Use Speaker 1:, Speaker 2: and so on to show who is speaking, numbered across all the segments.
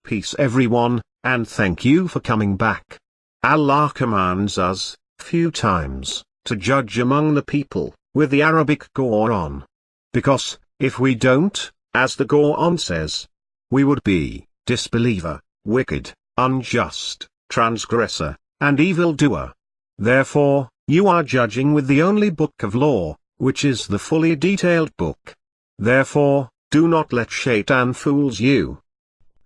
Speaker 1: Peace everyone, and thank you for coming back. Allah commands us, few times, to judge among the people, with the Arabic Quran. Because, if we don't, as the Quran says, we would be disbeliever, wicked, unjust, transgressor, and evildoer. Therefore, you are judging with the only book of law, which is the fully detailed book. Therefore, do not let Shaitan fools you.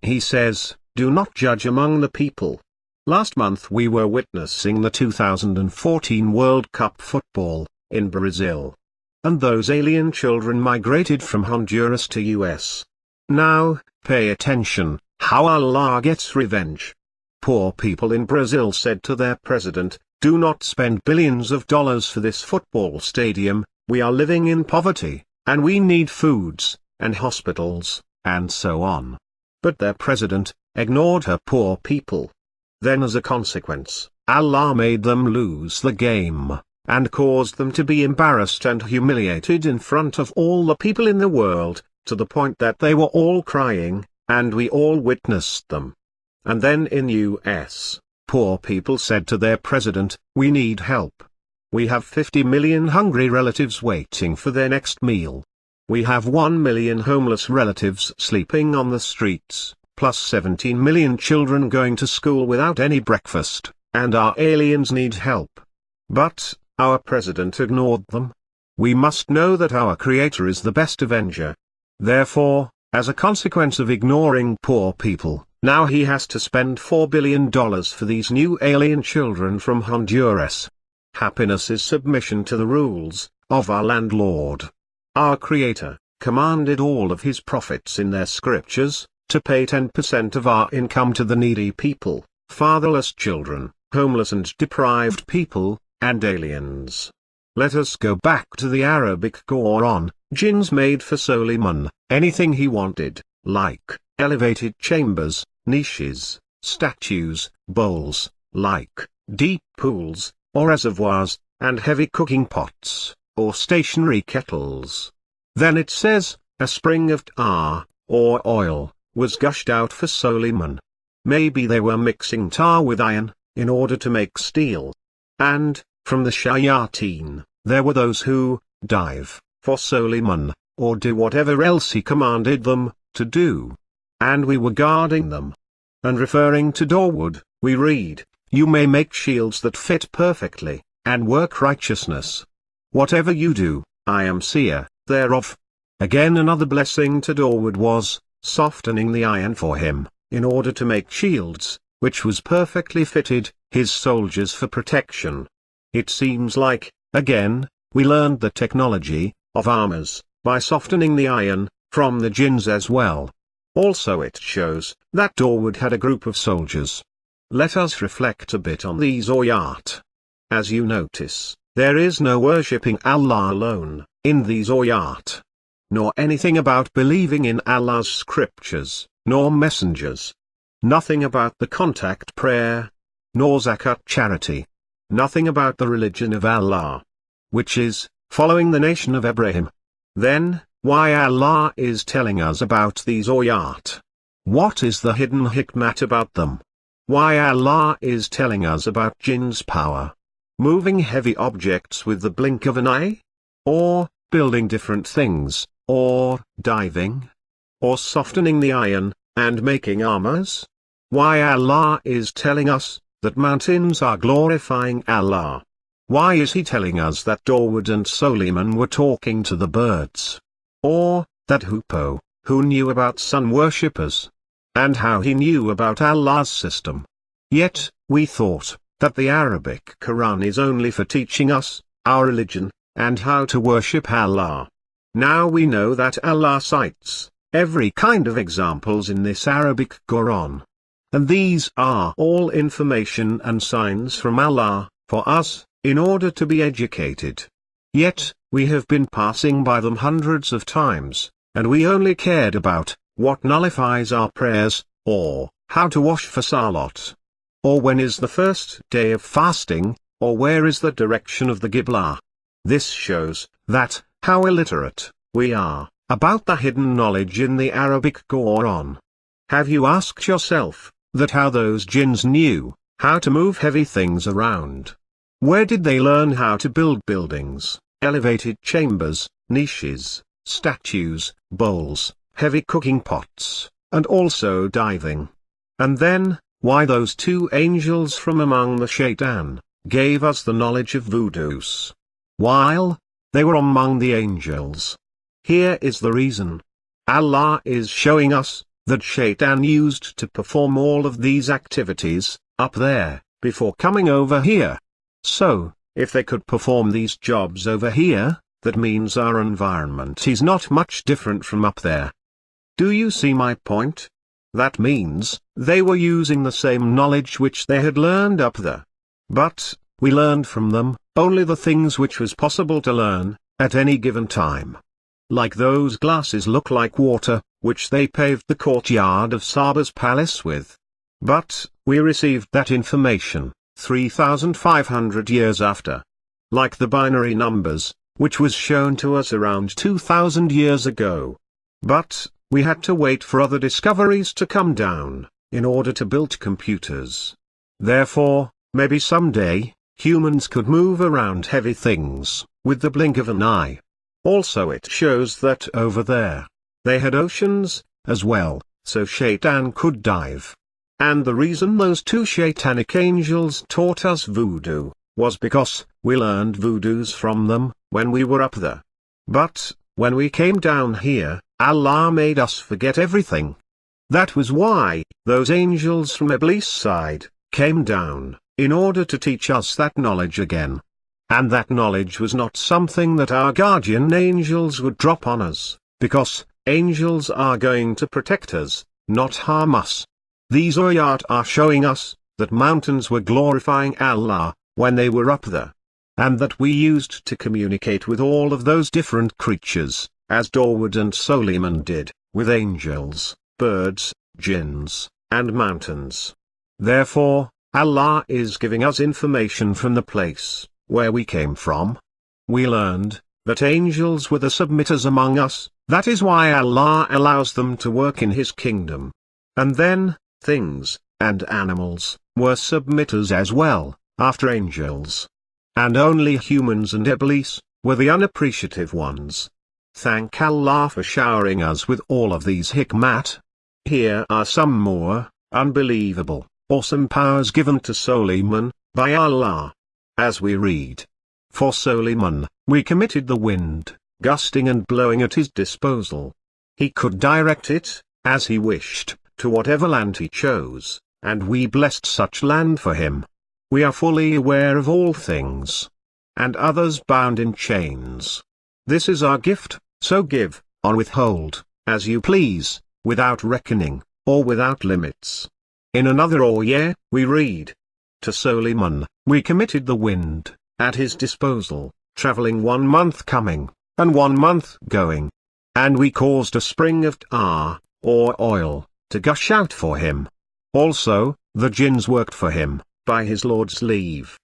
Speaker 1: He says, do not judge among the people. Last month we were witnessing the 2014 World Cup football, in Brazil. And those alien children migrated from Honduras to US. Now, pay attention, how Allah gets revenge. Poor people in Brazil said to their president, do not spend billions of dollars for this football stadium, we are living in poverty, and we need foods, and hospitals, and so on. But their president ignored her poor people. Then as a consequence, Allah made them lose the game, and caused them to be embarrassed and humiliated in front of all the people in the world, to the point that they were all crying, and we all witnessed them. And then in US, poor people said to their president, we need help. We have 50 million hungry relatives waiting for their next meal. We have 1 million homeless relatives sleeping on the streets, plus 17 million children going to school without any breakfast, and our aliens need help. But, our president ignored them. We must know that our Creator is the best avenger. Therefore, as a consequence of ignoring poor people, now he has to spend $4 billion for these new alien children from Honduras. Happiness is submission to the rules of our landlord. Our Creator commanded all of his prophets in their scriptures to pay 10% of our income to the needy people, fatherless children, homeless and deprived people, and aliens. Let us go back to the Arabic Quran. Jinns made for Suleiman anything he wanted, like elevated chambers, niches, statues, bowls, like deep pools, or reservoirs, and heavy cooking pots, or stationary kettles. Then it says, a spring of tar, or oil, was gushed out for Suleiman. Maybe they were mixing tar with iron, in order to make steel. And, from the shayateen, there were those who dive for Suleiman, or do whatever else he commanded them to do. And we were guarding them. And referring to Dawood, we read, you may make shields that fit perfectly, and work righteousness. Whatever you do, I am seer thereof. Again another blessing to Dawood was, softening the iron for him, in order to make shields, which was perfectly fitted, his soldiers for protection. It seems like, again, we learned the technology of armors by softening the iron from the jinns as well. Also it shows that Dawood had a group of soldiers. Let us reflect a bit on these ayat. As you notice, there is no worshipping Allah alone in these ayat, nor anything about believing in Allah's scriptures, nor messengers. Nothing about the contact prayer, nor zakat charity. Nothing about the religion of Allah, which is, following the nation of Abraham. Then, why Allah is telling us about these ayat? What is the hidden hikmat about them? Why Allah is telling us about jinn's power? Moving heavy objects with the blink of an eye? Or, building different things, or, diving? Or softening the iron, and making armors? Why Allah is telling us that mountains are glorifying Allah? Why is he telling us that Dawood and Suleiman were talking to the birds? Or, that Hoopoe, who knew about sun worshippers? And how he knew about Allah's system? Yet, we thought that the Arabic Quran is only for teaching us our religion, and how to worship Allah. Now we know that Allah cites every kind of examples in this Arabic Quran. And these are all information and signs from Allah, for us, in order to be educated. Yet, we have been passing by them hundreds of times, and we only cared about what nullifies our prayers, or how to wash for salat, or when is the first day of fasting, or where is the direction of the Qibla. This shows that, how illiterate we are about the hidden knowledge in the Arabic Quran. Have you asked yourself that how those jinns knew how to move heavy things around? Where did they learn how to build buildings, elevated chambers, niches, statues, bowls, heavy cooking pots, and also diving? And then, why those two angels from among the shaitan gave us the knowledge of voodoos, while they were among the angels? Here is the reason. Allah is showing us that shaitan used to perform all of these activities up there before coming over here. So, if they could perform these jobs over here, that means our environment is not much different from up there. Do you see my point? That means they were using the same knowledge which they had learned up there. But we learned from them only the things which was possible to learn at any given time. Like those glasses look like water, which they paved the courtyard of Saba's palace with. But we received that information 3,500 years after. Like the binary numbers, which was shown to us around 2,000 years ago. But we had to wait for other discoveries to come down, in order to build computers. Therefore, maybe someday, humans could move around heavy things with the blink of an eye. Also it shows that over there, they had oceans as well, so shaitan could dive. And the reason those two shaitanic angels taught us voodoo was because we learned voodoos from them when we were up there. But when we came down here, Allah made us forget everything. That was why those angels from Iblis' side came down in order to teach us that knowledge again. And that knowledge was not something that our guardian angels would drop on us, because angels are going to protect us, not harm us. These ayat are showing us that mountains were glorifying Allah when they were up there, and that we used to communicate with all of those different creatures, as Dawood and Suleiman did, with angels, birds, jinns, and mountains. Therefore, Allah is giving us information from the place where we came from. We learned that angels were the submitters among us, that is why Allah allows them to work in His kingdom. And then, things, and animals, were submitters as well, after angels. And only humans and Iblis were the unappreciative ones. Thank Allah for showering us with all of these hikmat. Here are some more unbelievable, awesome powers given to Suleiman by Allah. As we read, for Suleiman, we committed the wind, gusting and blowing at his disposal. He could direct it, as he wished, to whatever land he chose, and we blessed such land for him. We are fully aware of all things, and others bound in chains. This is our gift, so give, or withhold, as you please, without reckoning, or without limits. In another ayah, we read, to Suleiman, we committed the wind, at his disposal, traveling 1 month coming, and 1 month going. And we caused a spring of tar, or oil, to gush out for him. Also, the jinns worked for him, by his Lord's leave.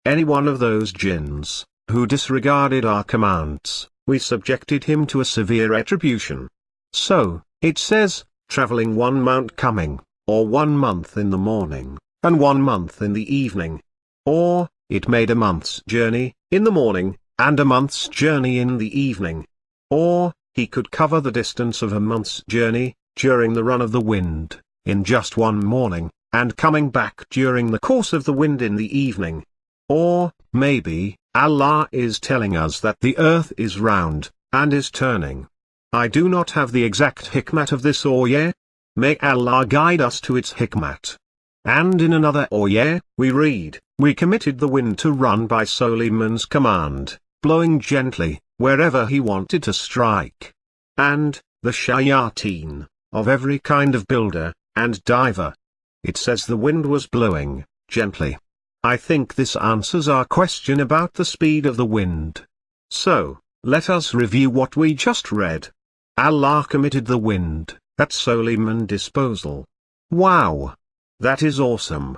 Speaker 1: Any one of those jinns, who disregarded our commands, we subjected him to a severe retribution. So, it says, traveling 1 month coming, or 1 month in the morning, and 1 month in the evening. Or, it made a month's journey, in the morning, and a month's journey in the evening. Or, he could cover the distance of a month's journey, during the run of the wind, in just 1 morning, and coming back during the course of the wind in the evening. Or, maybe, Allah is telling us that the earth is round, and is turning. I do not have the exact hikmat of this ayah. May Allah guide us to its hikmat. And in another ayah, we read, we committed the wind to run by Suleiman's command, blowing gently, wherever he wanted to strike. And, the shayateen, of every kind of builder, and diver. It says the wind was blowing, gently. I think this answers our question about the speed of the wind. So, let us review what we just read. Allah committed the wind, at Suleiman's disposal. Wow! That is awesome.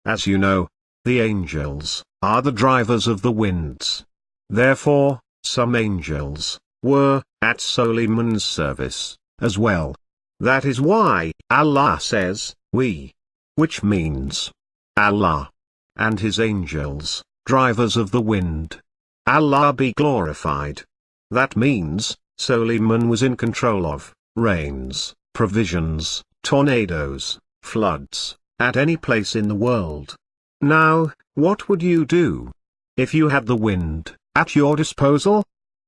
Speaker 1: As you know, the angels are the drivers of the winds. Therefore, some angels were at Suleiman's service as well. That is why Allah says, we. Which means Allah and His angels, drivers of the wind. Allah be glorified. That means, Suleiman was in control of rains, provisions, tornadoes, floods, at any place in the world. Now, what would you do if you had the wind at your disposal?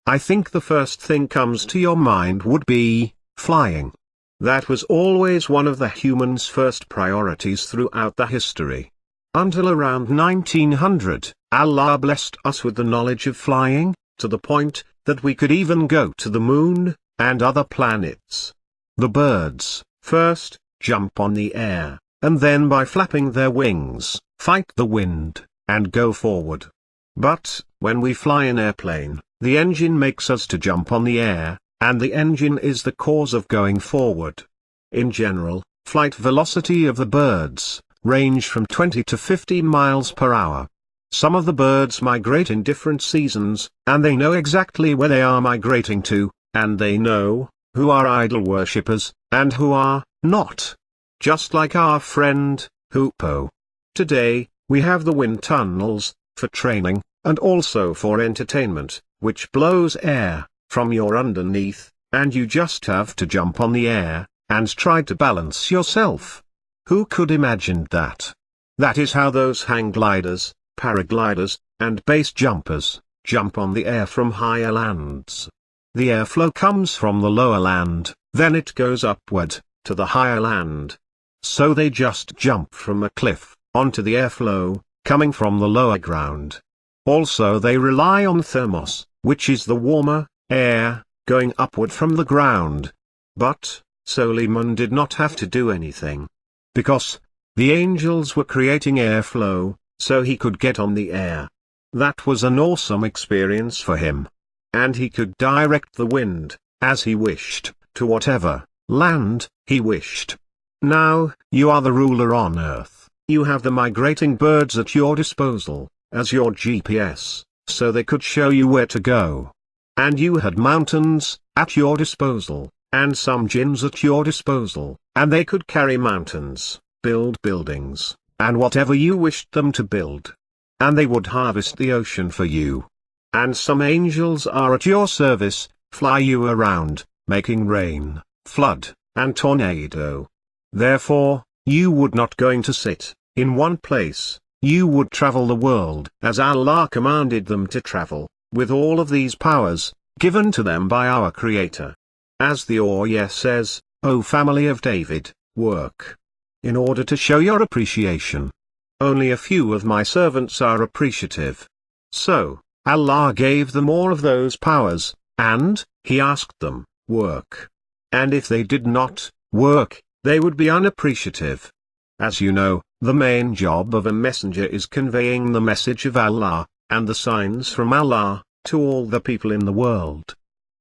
Speaker 1: I think the first thing comes to your mind would be flying. That was always one of the humans' first priorities throughout the history. Until around 1900, Allah blessed us with the knowledge of flying, to the point that we could even go to the moon and other planets. The birds first jump on the air, and then by flapping their wings, fight the wind, and go forward. But, when we fly an airplane, the engine makes us to jump on the air, and the engine is the cause of going forward. In general, flight velocity of the birds range from 20 to 50 miles per hour. Some of the birds migrate in different seasons, and they know exactly where they are migrating to, and they know who are idol worshippers, and who are not. Just like our friend, Hoopoe. Today, we have the wind tunnels, for training, and also for entertainment, which blows air from your underneath, and you just have to jump on the air, and try to balance yourself. Who could imagine that? That is how those hang gliders, paragliders, and base jumpers jump on the air from higher lands. The airflow comes from the lower land, then it goes upward, to the higher land. So they just jump from a cliff, onto the airflow, coming from the lower ground. Also they rely on thermos, which is the warmer air, going upward from the ground. But, Suleiman did not have to do anything. Because the angels were creating airflow, so he could get on the air. That was an awesome experience for him. And he could direct the wind, as he wished, to whatever land he wished. Now, you are the ruler on earth. You have the migrating birds at your disposal, as your GPS, so they could show you where to go. And you had mountains at your disposal, and some jinns at your disposal, and they could carry mountains, build buildings, and whatever you wished them to build. And they would harvest the ocean for you. And some angels are at your service, fly you around, making rain, flood, and tornado. Therefore, you would not going to sit in one place, you would travel the world as Allah commanded them to travel, with all of these powers, given to them by our Creator. As the ayah says, O family of David, work in order to show your appreciation. Only a few of my servants are appreciative. So, Allah gave them all of those powers, and He asked them, work. And if they did not work, they would be unappreciative. As you know, the main job of a messenger is conveying the message of Allah, and the signs from Allah, to all the people in the world.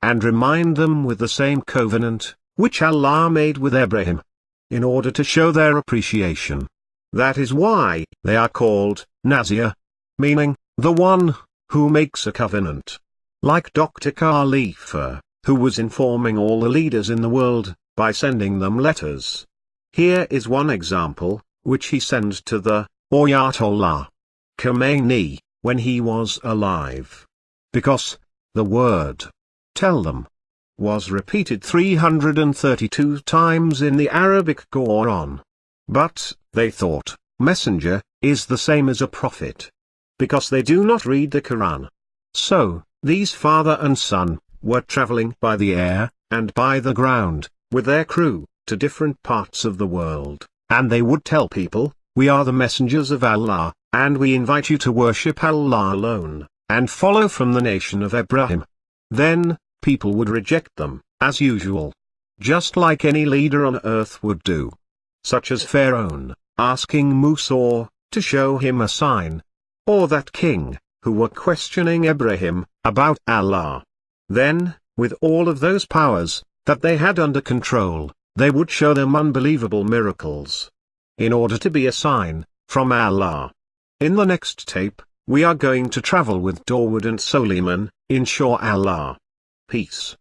Speaker 1: And remind them with the same covenant, which Allah made with Abraham, in order to show their appreciation. That is why they are called Nazir, meaning, the one who makes a covenant. Like Dr. Khalifa, who was informing all the leaders in the world, by sending them letters. Here is one example, which he sent to the Ayatollah Khomeini, when he was alive. Because the word, tell them, was repeated 332 times in the Arabic Quran. But, they thought, messenger, is the same as a prophet. Because they do not read the Quran. So, these father and son, were traveling by the air, and by the ground, with their crew, to different parts of the world, and they would tell people, we are the messengers of Allah, and we invite you to worship Allah alone, and follow from the nation of Abraham. Then, people would reject them, as usual. Just like any leader on earth would do. Such as Pharaoh, asking Musa, to show him a sign. Or that king, who were questioning Abraham, about Allah. Then, with all of those powers, that they had under control, they would show them unbelievable miracles. In order to be a sign, from Allah. In the next tape, we are going to travel with Dawood and Suleiman, inshallah. Peace.